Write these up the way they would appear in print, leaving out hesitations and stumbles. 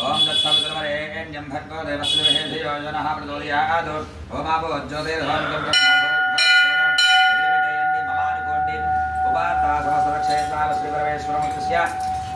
ओम तत्सवितुर्वरेण्यं भर्गो देवस्य धीमहि धियो यो नः प्रचोदयात् ओम आपो ज्योतिर्भवन्तु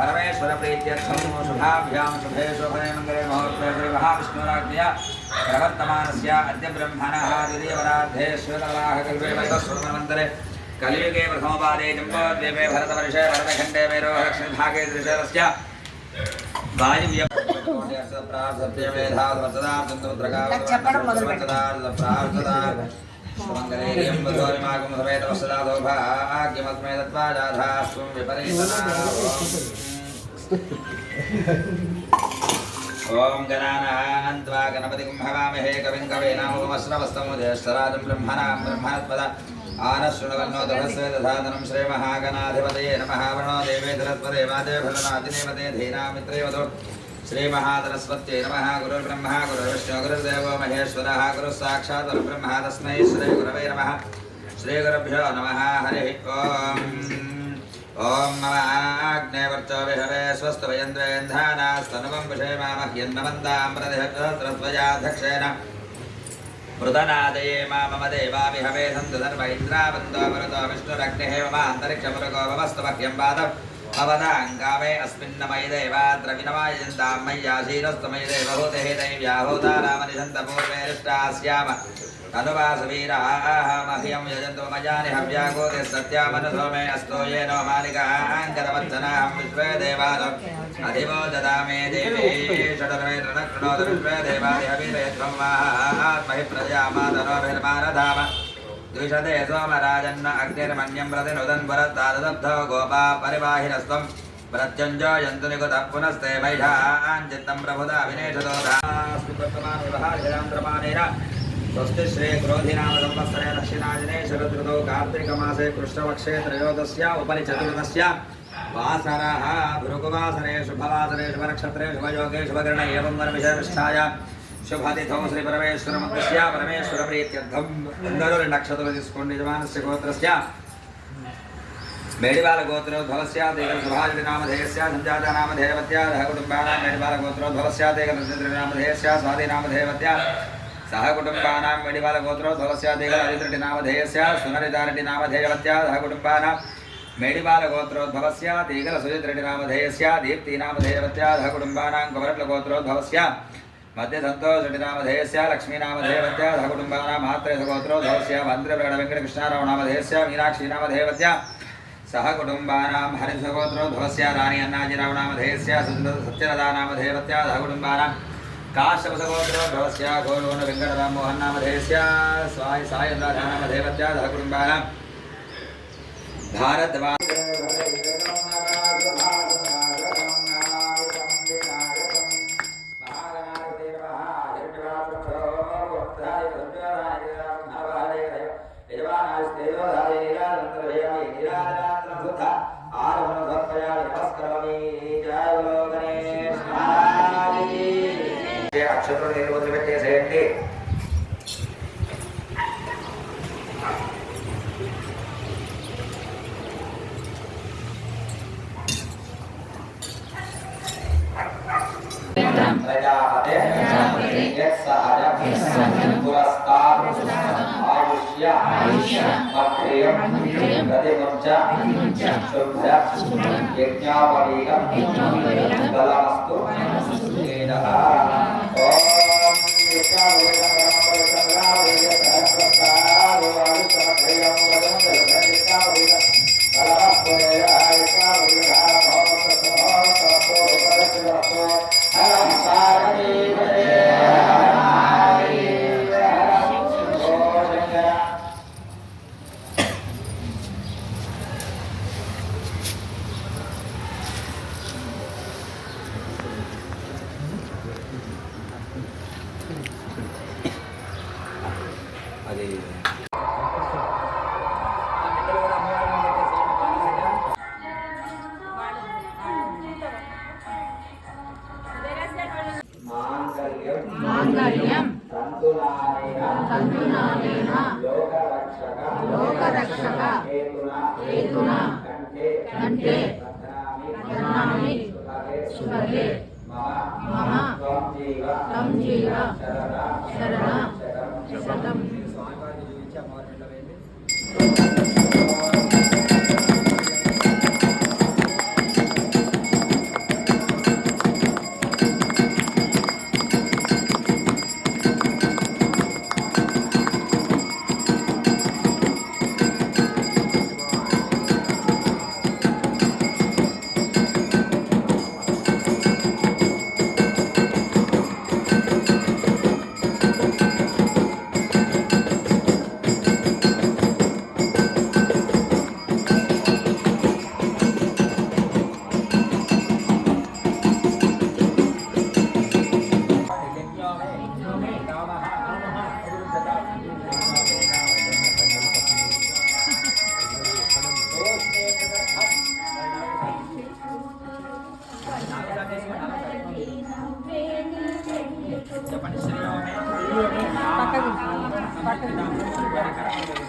परमेश्वर प्रीत्यर्थं शुभाभ्यां शुभे शोभने मंगले मुहूर्ते श्री महाविष्णुराज्ञया प्रवर्तमानस्य अद्य ब्रह्मणः द्वितीयवराद्धे श्वेतवराहकल्पे वैवस्वतमन्वन्तरे कलियुगे प्रथमपादे जम्बोद्वीपे भरतवर्षे भरतखण्डे मेरो दक्षिणभागे दृशस्य वायुव्य मंगलेयं वधोरिमागं समेत वसदादो भाग्यमस्मै दत्वा जाधास्वं विपरीतना ओम गणानान्त्वा गणपतिं हवामहे कविं कवीनामुपमश्रवस्तमो ज्येष्ठराजं ब्रह्मणां ब्रह्मणस्पदा आनश्रुणवन्नो दभस्य दधातनं श्रीमहागणाधिपतये नमः वरुणो देवेन्द्रस्पदे माते फलनादिनेमते धीनामित्रेवतो श्रीमहासरस्वत्यै नमः गुरुर्ब्रह्मा गुरुर्विष्णु गुरुर्देवो महेश्वरः गुरुः साक्षात् परब्रह्म तस्मै श्रीगुरवे नमः श्रीगुरुभ्यो नमः हरिः ओम् ओम नमः आग्नेयवर्चो विहवे स्वस्तिवयन्द्रेन्धानास्तनुवं विषेमामह्यन्नमन्दां प्रदिहस्रत्वयाध्यक्षेण मृदनादये मम देवा विहवे सन्तु सर्व इन्द्रावन्दो मरुतो विष्णुरग्निः मम अन्तरिक्षमुरुगो ममस्तमह्यं पादम् अवदाङ्गामे अस्मिन्नमयि देवाद्रविनमायन्तां मय्यासीनस्तमयि देवहूतिः दैव्याहूतारामनिषन्तपूर्वेरिष्टास्याम अनुवासवीराः मह्यं यजन्तु मयानि हव्यागोतिः सत्यामनसो मे अस्तो येनो मालिकाङ्करमर्चनाहं विश्वे देवानो अधिवो ददामे देवी षडर्वेन्द्रनकृणोत विश्वे देवादिहवीरयध्वं माहात्महि प्रजामातनोभिर्मानधाम द्विषदे सोमराजन्न अग्निर्मन्यं प्रतिनुदन् वरदादब्धो गोपा परिवाहिनस्त्वं प्रत्यञ्जयन्तु निकुतः पुनस्ते मैषाञ्चित्तं प्रभुता विनेशतो धास्मिवर्तमानविभाषयान्त्रमानेन स्वस्ति श्री क्रोधिनाम संवत्सरे दक्षिणायने शरदृतौ कार्तिकमासे कृष्णपक्षे त्रयोदश्या उपरि चतुर्दश्या वासरः भृगुवासरे शुभवासरे शुभनक्षत्रे शुभयोगे शुभकरणे एवं वर्षाया शुभतिथौ श्री परमेश्वर मंत्रस्य परमेश्वर प्रीत्यर्थं नक्षत्र తీసుకోండి యజమానస్య గోత్రస్య మేడివాల గోత్రోద్భవస్య దేవ సుభాజిత నామధేయస్య సంజాత నామధేయవత్య సహ కుటుంబానాం మేడివాల గోత్రోద్భవస్య దేవ నక్షత్ర నామధేయస్య స్వాతి నామధేయవత్య సహ కుటుంబానాం మేడివాల గోత్రోద్భవస్య దేవ అదిత్రి నామధేయస్య సునరితారెడ్డి నామధేయవత్య సహ కుటుంబానాం మేడివాల గోత్రోద్భవస్య తీగల సుజిత్రెడ్డి నామధేయస్య దీప్తి నామధేయవత్య సహ కుటుంబానాం కుమరట్ల గోత్రోద్భవస్య मध्य संतोष नामधेयस्य लक्ष्मी नामधेयवत्या सह कुटुंबानां मात्रे सगोत्रोद्भवस्य भद्रप्रणव वेंकटकृष्णाराव नामधेयस्य मीनाक्षी नामधेयवत्या सह कुटुंबानां हरिसगोत्रोद्भवस्य राणी अन्नाजीराव नामधेयस्य सत्यनदा नामधेयवत्या सह कुटुंबानां काश्यप सगोत्रोद्भवस्य गोलवण वेंकटराम मोहन नामधेयस्य सायन्द्रा नामधेयवत्या सह कुटुंबानां भारद्वाज అక్షతలు నీళ్ళు వదిలిపెట్టేసేయండి. ప్రజాపతే యత్సహజం పురస్కార్ ఆయుష్య మధ్యం ప్రతిముంచ శుభ్ర యజ్ఞాపవీరం బలమస్తు ఏనః. ఓం అది మాంగళ్యం తంతునానేన లోకరక్షక హేతునా కంఠే బధ్నామి శుభగే మమ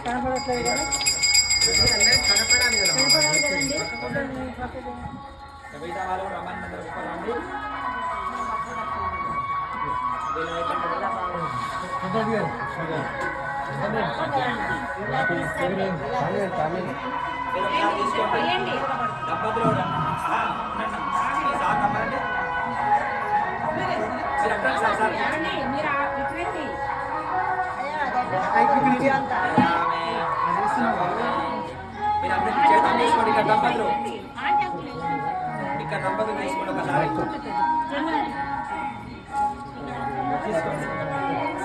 కనపడట్లేదు కదా కనపడాలి కదండి. మిగతా వాళ్ళు రమ్మని తెలుసుకోవాలండి. తీసుకోండి దంపతులు మీరందరికీ చేతం తీసుకోండి. ఇక్కడ దంపతులు తీసుకోండి ఒకసారి తీసుకోండి.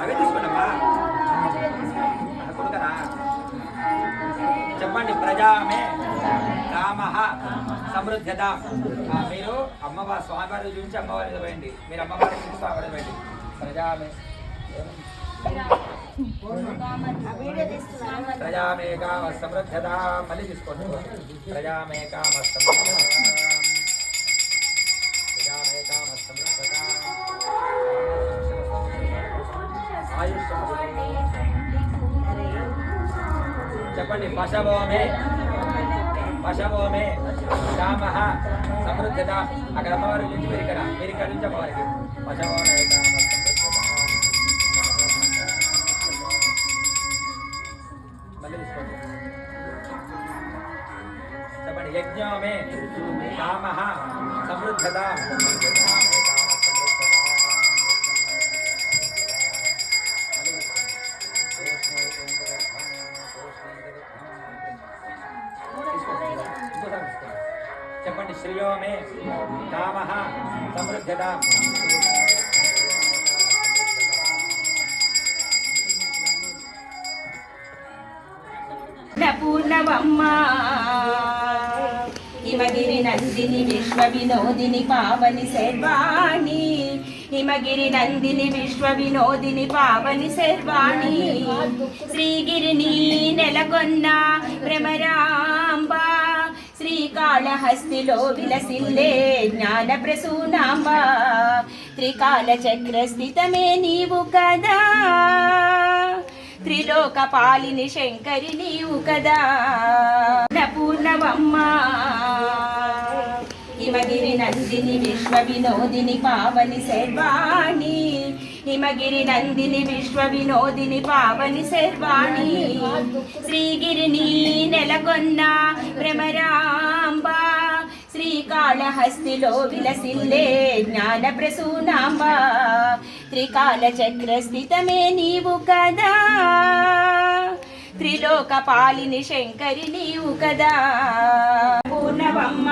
అవే తీసుకోండి అమ్మా కొడుకరా. చెప్పండి. ప్రజామే కామ సమృద్ధత. మీరు అమ్మవారి స్వామివారి చూపించి అమ్మవారి పోయండి. మీరు అమ్మవారి చూపించి స్వామివారి పోయండి. ప్రజామే ప్రజామే కామ సమృద్ధత. మళ్ళీ తీసుకోండి. ప్రజామే కామ సమృద్ధత. ప్రజామే కామ సమృద్ధత. ఆయుష్ చెప్పండి. పశవోమే కామ సమృద్ధత. అక్కడ అమ్మవారి నుంచి మీరు ఇక్కడ నుంచి అమ్మవారికి పశవోమే కామ చెప్పండి. యజ్ఞమే కామ సమృద్ధత. చెప్పండి. శ్రేయోమే కామ సమృద్ధత. పూర్ణమమ్మ హిమగిరి నందిని విశ్వ వినోదిని పావని శర్వాణి. హిమగిరి నందిని విశ్వ వినోదిని పావని శర్వాణి. శ్రీగిరిని నెలకొన్న భ్రమరాంబ. శ్రీకాళహస్తిలో విలసిల్లే జ్ఞాన ప్రసూనాంబ. త్రికాల చక్ర స్థితమే నీవు కదా. త్రిలోక పాలిని శంకరి నీవు కదా. పూర్ణమమ్మ హిమగిరి నందిని విశ్వ వినోదిని పావని శర్వాణి. హిమగిరి నందిని విశ్వ వినోదిని పావని శర్వాణి. శ్రీగిరిని నెలకొన్న భ్రమరాంబ. శ్రీకాళహస్తిలో విలసిల్లే జ్ఞాన ప్రసూనాంబ. త్రికాల చక్ర స్థితమే నీవు కదా. త్రిలోక పాలిని శంకరి నీవు కదా. పూర్ణమమ్మ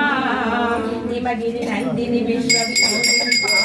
హిమగిరి నందిని విశ్వ వినోదిని